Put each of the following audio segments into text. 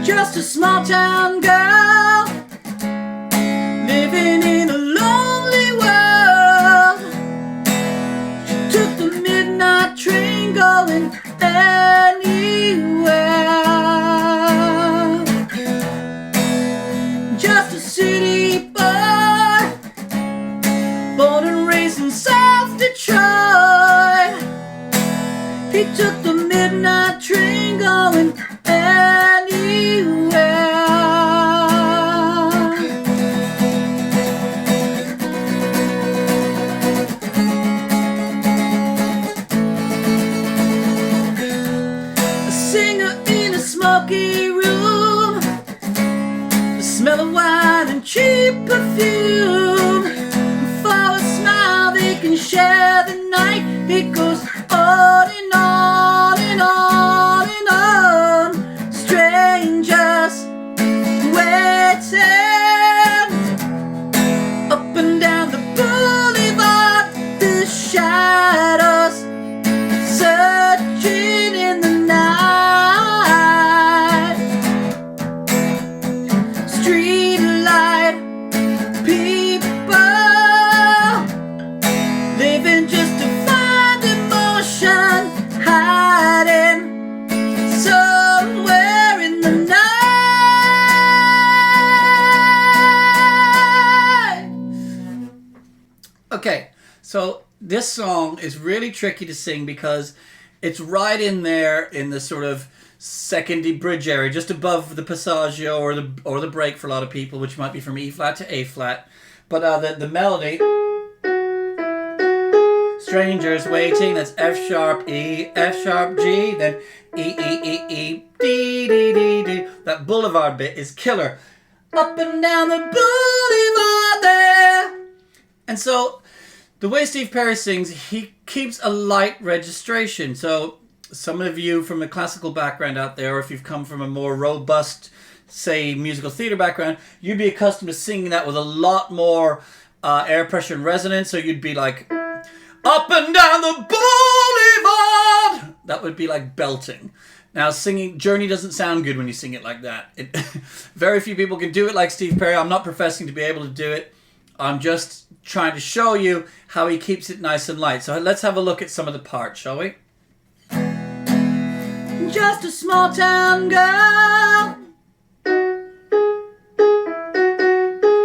Just a small town girl living in a lonely world. She took the midnight train going anywhere. Just a city boy, born and raised in South Detroit. He took the midnight train going anywhere. A singer in a smoky room, the smell of wine and cheap perfume. For a smile they can share the night. It goes on and on and on and on. Strangers waiting up and down the boulevard. The shadows searching in the night. Street light people living just to find emotion, hiding somewhere in the night. Okay, so this song is really tricky to sing because it's right in there in the sort of secondy bridge area, just above the passaggio or the break for a lot of people, which might be from E flat to A flat. But the melody, strangers waiting, that's F sharp E, F sharp G, then E E E E D D D D. That boulevard bit is killer. Up and down the boulevard there. And so the way Steve Perry sings, he keeps a light registration. So some of you from a classical background out there, or if you've come from a more robust, say, musical theater background, you'd be accustomed to singing that with a lot more air pressure and resonance. So you'd be like, up and down the boulevard. That would be like belting. Now, singing Journey doesn't sound good when you sing it like that. Very few people can do it like Steve Perry. I'm not professing to be able to do it. I'm just trying to show you how he keeps it nice and light. So let's have a look at some of the parts, shall we? Just a small town girl.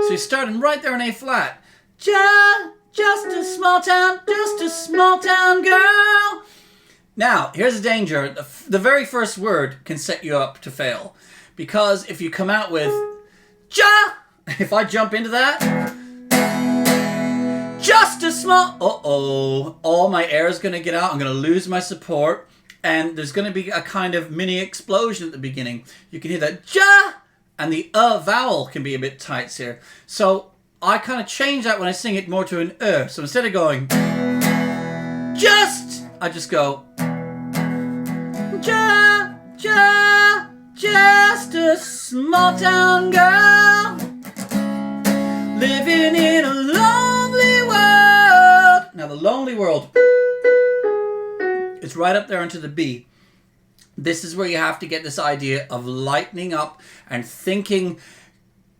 So you're starting right there in A flat. Just a small town girl. Now, here's a danger. The very first word can set you up to fail. Because if you come out with if I jump into that, just a small, all my air is going to get out. I'm going to lose my support. And there's going to be a kind of mini explosion at the beginning. You can hear that and the vowel can be a bit tight here. So I kind of change that when I sing it more to an So instead of going I just go just a small town girl living in a lonely world. Now the lonely world, it's right up there onto the B. This is where you have to get this idea of lightening up and thinking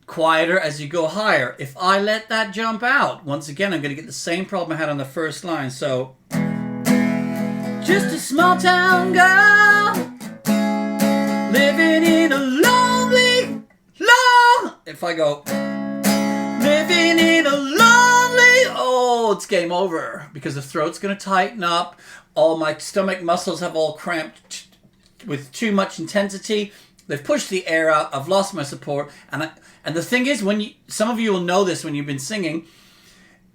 quieter as you go higher. If I let that jump out, once again, I'm going to get the same problem I had on the first line. So, just a small town girl living in a lonely, if I go, living in a lonely, it's game over because the throat's going to tighten up. All my stomach muscles have all cramped with too much intensity. They've pushed the air out. I've lost my support. And the thing is, some of you will know this when you've been singing,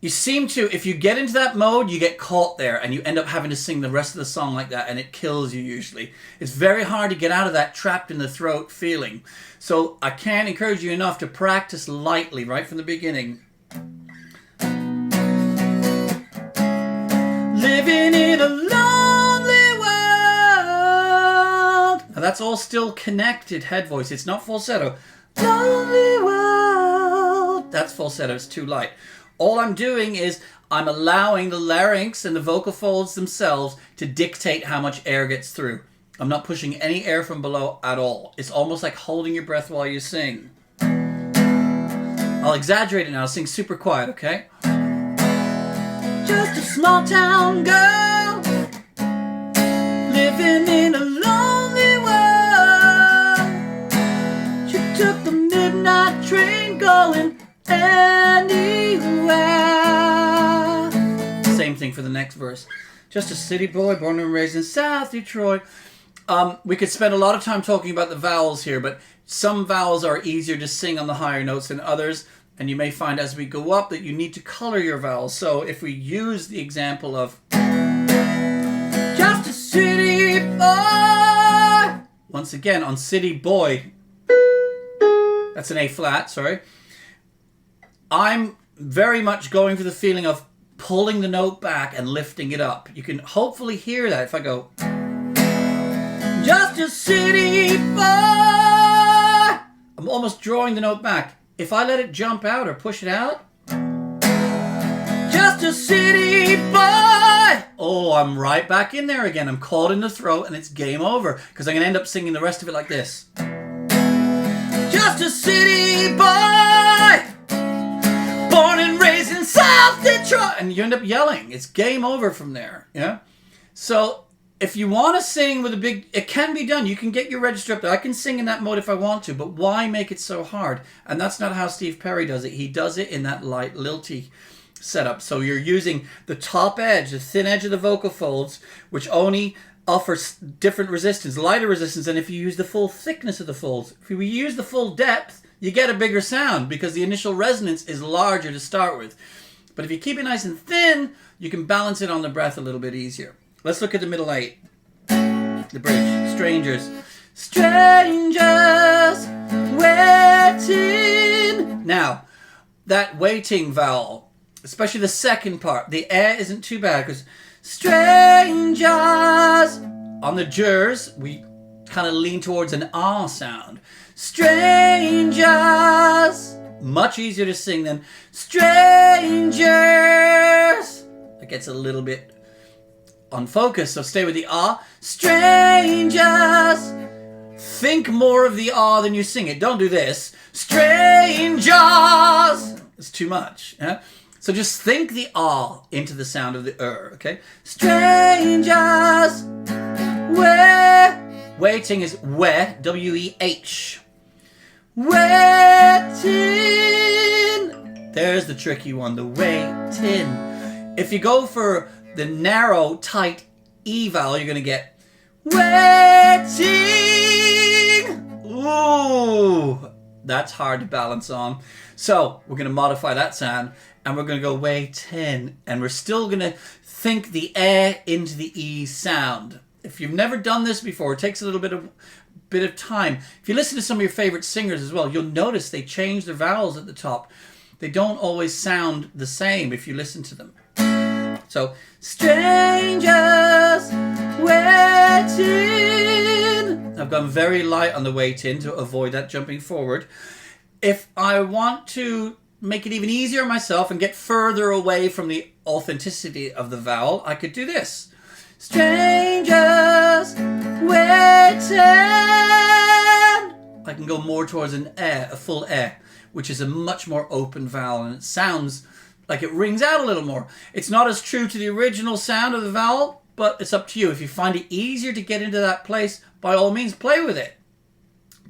you seem to, if you get into that mode, you get caught there and you end up having to sing the rest of the song like that and it kills you usually. It's very hard to get out of that trapped in the throat feeling. So I can't encourage you enough to practice lightly right from the beginning. Living in a lonely world. Now that's all still connected head voice. It's not falsetto. Lonely world. That's falsetto. It's too light. All I'm doing is I'm allowing the larynx and the vocal folds themselves to dictate how much air gets through. I'm not pushing any air from below at all. It's almost like holding your breath while you sing. I'll exaggerate it now. I'll sing super quiet, okay? Just a small town girl living in a lonely world. She took the midnight train going anywhere. Same thing for the next verse. Just a city boy born and raised in South Detroit. We could spend a lot of time talking about the vowels here, but some vowels are easier to sing on the higher notes than others, and you may find as we go up that you need to color your vowels. So if we use the example of just a city boy, once again on city boy, that's an A flat, sorry. I'm very much going for the feeling of pulling the note back and lifting it up. You can hopefully hear that if I go just a city boy. I'm almost drawing the note back. If I let it jump out or push it out, just a city boy. Oh, I'm right back in there again. I'm caught in the throat and it's game over because I'm going to end up singing the rest of it like this. Just a city boy, born and raised in South Detroit. And you end up yelling. It's game over from there. Yeah. So if you want to sing with a big, it can be done. You can get your register up there. I can sing in that mode if I want to, but why make it so hard? And that's not how Steve Perry does it. He does it in that light lilty setup. So you're using the top edge, the thin edge of the vocal folds, which only offers different resistance, lighter resistance than if you use the full thickness of the folds. If you use the full depth, you get a bigger sound because the initial resonance is larger to start with. But if you keep it nice and thin, you can balance it on the breath a little bit easier. Let's look at the middle eight. The bridge. Strangers. Strangers waiting. Now, that waiting vowel, especially the second part, the air isn't too bad because strangers. On the jers, we kind of lean towards an R sound. Strangers. Much easier to sing than strangers. It gets a little bit unfocused, so stay with the ah. Strangers. Think more of the ah than you sing it. Don't do this. Strangers. It's too much. Yeah? So just think the ah into the sound of the okay? Strangers. Waiting is weh, W-E-H. Waiting. There's the tricky one, the waiting. If you go for the narrow, tight E vowel, you're going to get waiting. Ooh, that's hard to balance on. So we're going to modify that sound, and we're going to go waiting, and we're still going to think the eh into the E sound. If you've never done this before, it takes a little bit of time. If you listen to some of your favorite singers as well, you'll notice they change their vowels at the top. They don't always sound the same if you listen to them. So, strangers waiting. I've gone very light on the waiting to avoid that jumping forward. If I want to make it even easier myself and get further away from the authenticity of the vowel, I could do this. Strangers waiting. I can go more towards an eh, a full eh, which is a much more open vowel, and it sounds like it rings out a little more. It's not as true to the original sound of the vowel, but it's up to you. If you find it easier to get into that place, by all means, play with it.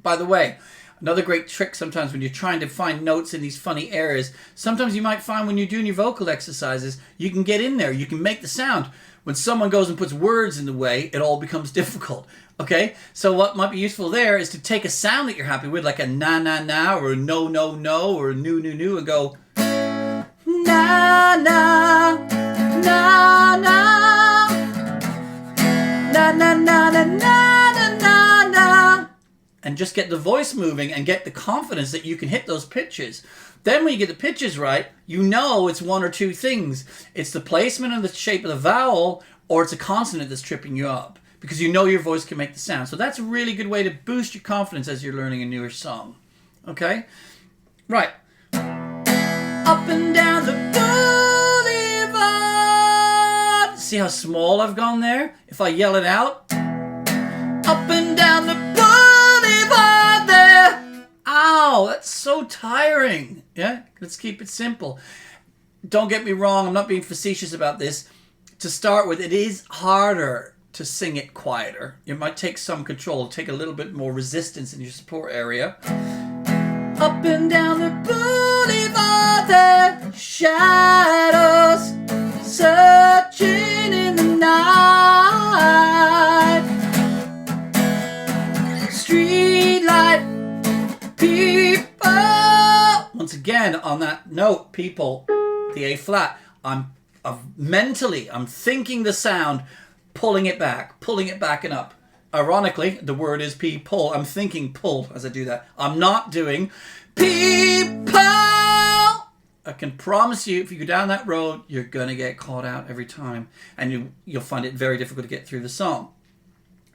By the way, another great trick sometimes when you're trying to find notes in these funny areas, sometimes you might find when you're doing your vocal exercises, you can get in there, you can make the sound. When someone goes and puts words in the way, it all becomes difficult. Okay? So what might be useful there is to take a sound that you're happy with, like a na na na, or a no no no, or a nu nu nu, and go na na na na na na na na na na na, and just get the voice moving and get the confidence that you can hit those pitches. Then when you get the pitches right, you know it's one or two things. It's the placement and the shape of the vowel, or it's a consonant that's tripping you up, because you know your voice can make the sound. So that's a really good way to boost your confidence as you're learning a newer song. Okay? Right. Up and down the boulevard. See how small I've gone there? If I yell it out. that's so tiring. Yeah, let's keep it simple. Don't get me wrong, I'm not being facetious about this. To start with, it is harder to sing it quieter. It might take some control, take a little bit more resistance in your support area. Up and down the boulevard, there shadows searching in the night. Street light people. Once again, on that note, people, the A flat, I'm thinking the sound, pulling it back and up. Ironically, the word is pull. I'm thinking pull as I do that. I'm not doing people. I can promise you, if you go down that road, you're going to get caught out every time. And you'll find it very difficult to get through the song.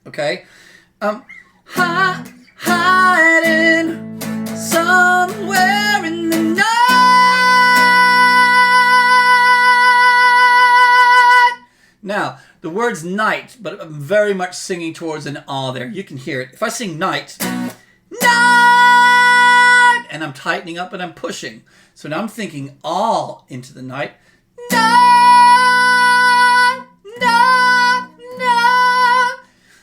Okay? Hiding somewhere in the night. Now, the word's night, but I'm very much singing towards an ah there. You can hear it. If I sing night, night, and I'm tightening up and I'm pushing. So now I'm thinking all into the night. Night, night, night.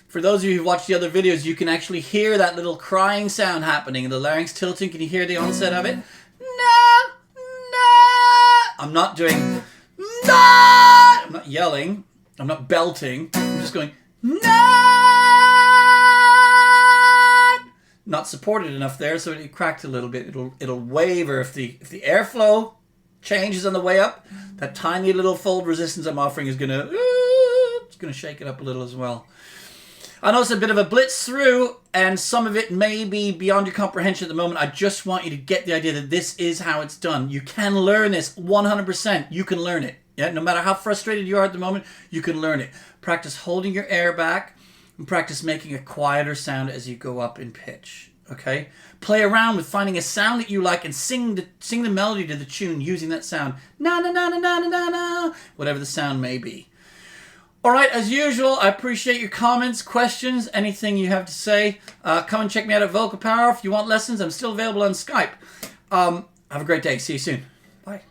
For those of you who watched the other videos, you can actually hear that little crying sound happening. The larynx tilting. Can you hear the onset of it? Night, night. I'm not doing night. I'm not yelling. I'm not belting. I'm just going, night. Not supported enough there, so it cracked a little bit. It'll waver if the airflow changes on the way up. That tiny little fold resistance I'm offering is gonna shake it up a little as well. I know it's a bit of a blitz through, and some of it may be beyond your comprehension at the moment. I just want you to get the idea that this is how it's done. You can learn this 100%. You can learn it. Yeah, no matter how frustrated you are at the moment, you can learn it. Practice holding your air back and practice making a quieter sound as you go up in pitch. Okay? Play around with finding a sound that you like and sing the melody to the tune using that sound. Na na na na na na na, whatever the sound may be. All right, as usual, I appreciate your comments, questions, anything you have to say. Come and check me out at Vocal Power. If you want lessons, I'm still available on Skype. Have a great day. See you soon. Bye.